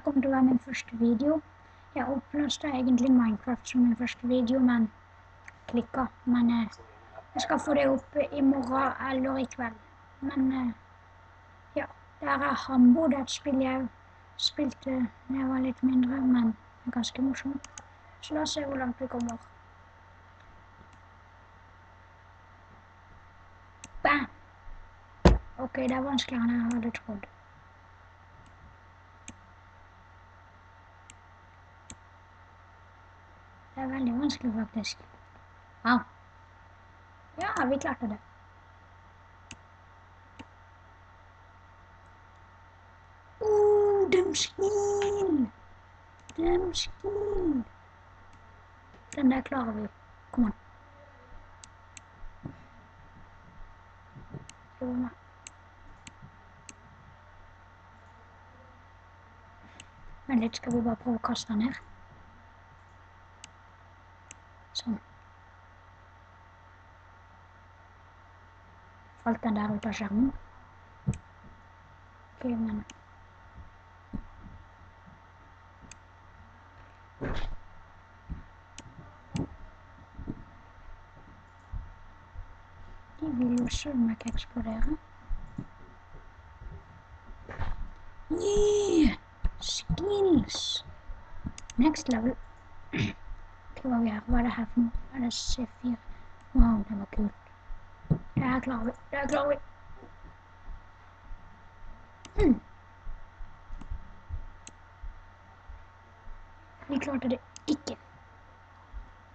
Kommer til å være min første video. Jeg opplastet egentlig Minecraft som min første video, men klikket. Men jeg skal få det opp i morgen eller i kveld. Men ja, det er Hambo. Det er et spill jeg spilte da jeg var litt mindre, men det er ganske morsomt. Så la oss se hvor langt vi kommer. Bam! Ok, det er vanskeligere enn jeg hadde trodd. Det er veldig vanskelig faktisk. Au. Ja, vi klarte det. Dømskil! Dømskil! Den der klarer vi. Kom an. Prøv meg. Men litt skal vi bare prøve å kaste den her. Sånn. Falt den der ut av skjermen. Ok, men... De vil jo sømme ikke eksplodere. Yeah! Skills! Next level. Hva vi her? Hva er det her for noe? Er det C4? Wow, det var kult. Det her klarer vi. Det her klarer vi. Vi klarte det ikke.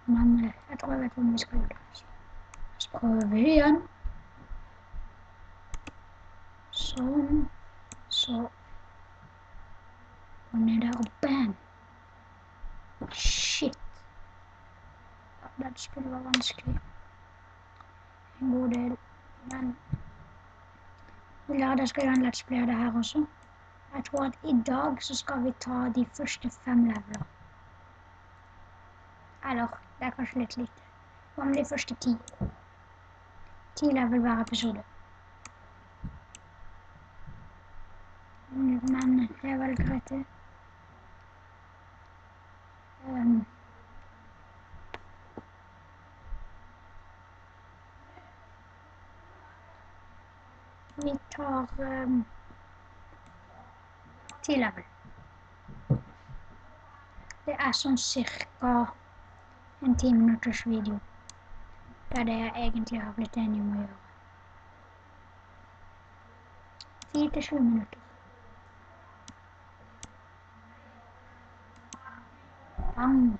Men jeg tror jeg vet hvordan vi skal gjøre det. Så prøver vi igjen. Sånn. Så. Og ned der og bam. Shit. Ja, det skulle være vanskelig. En god del. Men ja, jeg skal gjøre en let's play av det her også. Jeg tror at i dag så skal vi ta de første 5 leveler. Eller, det er kanskje litt lite. Hva med de første 10? 10 level hver episode. Men det er vel greit det. Vi tar 10 level. Det er sånn cirka en 10 minutters video. Det er det jeg egentlig har blitt enig om å gjøre. 10 til 20 minutter. Bang!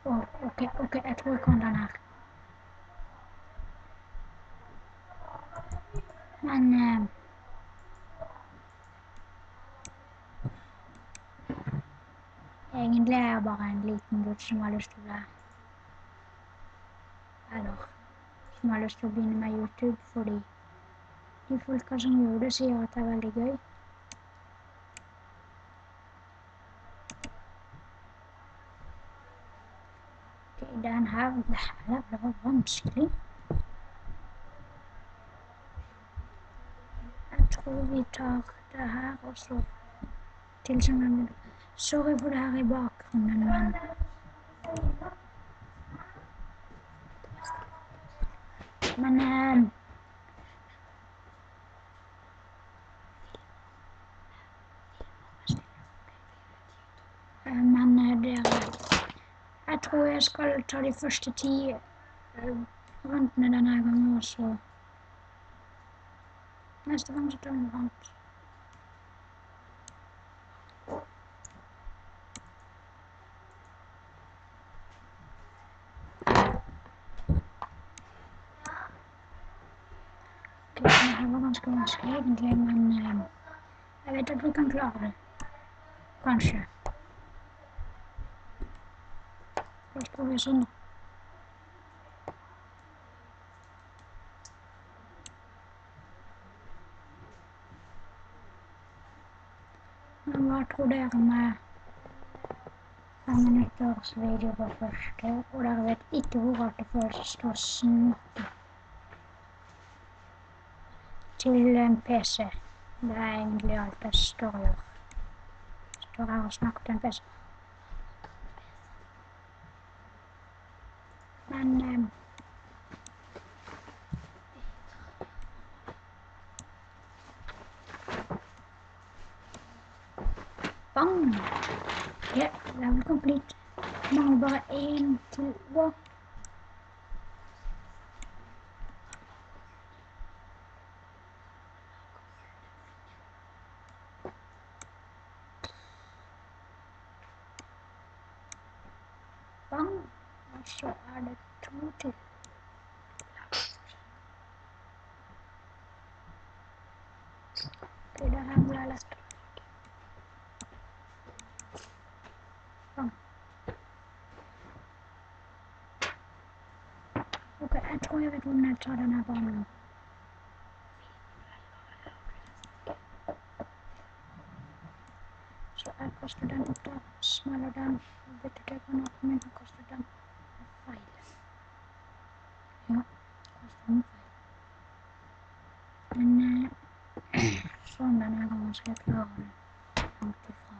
Ok, jeg tror jeg kan den her. Men egentlig er jeg bare en liten gutt som har lyst til å som har lyst til å begynne med YouTube, fordi de folka som gjør det sier at det er veldig gøy. Ok, det her var vanskelig. Jeg tror vi tar det her også til som en... Sorry for det her i bakgrunnen, men... Jeg tror jeg skal ta de første 10 rundene denne gangen, og så... Neste gang så tar vi noe annet. Ok, det her var ganske vanskelig egentlig, men jeg vet at vi kan klare det. Kanskje. Først prøver vi sånn da. Men hva tror dere med 5 minutters video på første, og dere vet ikke hvor rart det føles å snakke? til en PC. Det er egentlig alt jeg står og gjør. Står her og snakker til en PC. Men bang! Ja, level complete. Mangler bare en til. Wow. Bang! Og så er det 2 til. Ok, det her ble lett. Bang. Ok, jeg tror jeg vet hvordan jeg tar denne banen. Så jeg kaster den opp der, smeller den, bytter til granaten min og kaster den feil. Ja, kaster den feil. Men sånn denne gangen skal jeg klare det langt ifra.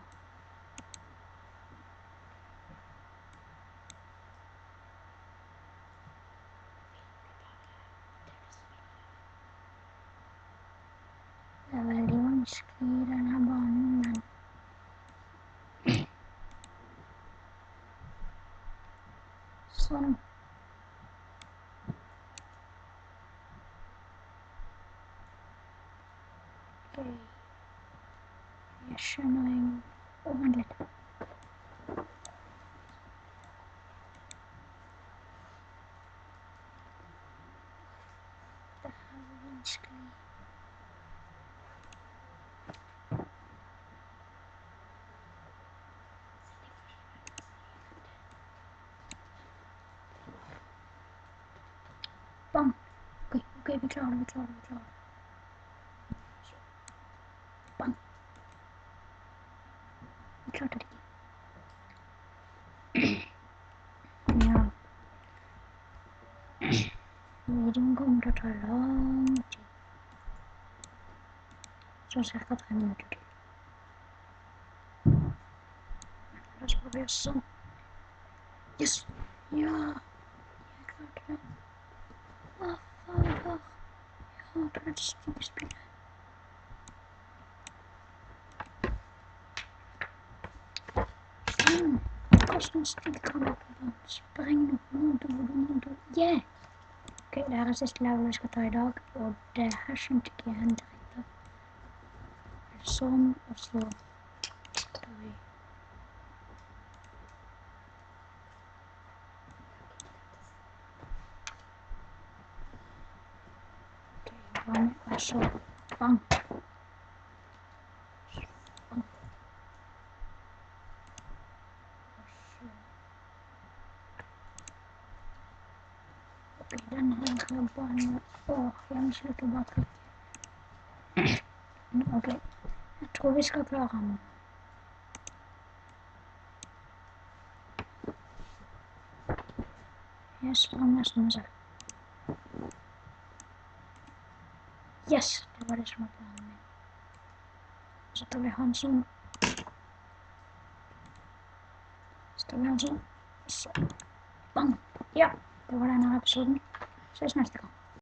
Det er veldig vanskelig i denne banen, men sånn. Ok. Jeg skjønner en vent litt. Det her var vanskelig. Bang! Ok, vi klarer det. Bang! Vi klarte det ikke. Ja. Videoen kommer til å ta lang tid. Så cirka 3 minutter til. La oss prøve sånn. Yes! Ja! Jeg klarte det. Hva fader? Jeg hater dette stygge spillet. Kast en stygg granat på banen. Spreng noe. Yeah! Ok, det her er siste level vi skal ta i dag, og det her skjønte ikke jeg helt riktig. Sånn, og så tar vi. Ok, bang, og så bang. Bang. Ok, den her banen. Jeg må slutte å bare trykke. Ok, jeg tror vi skal klare den. Jeg sprang nesten med seg. Yes, det var det som var planen min. Så tar vi han sånn. Så bang. Ja, det var denne episoden. Ses neste gang.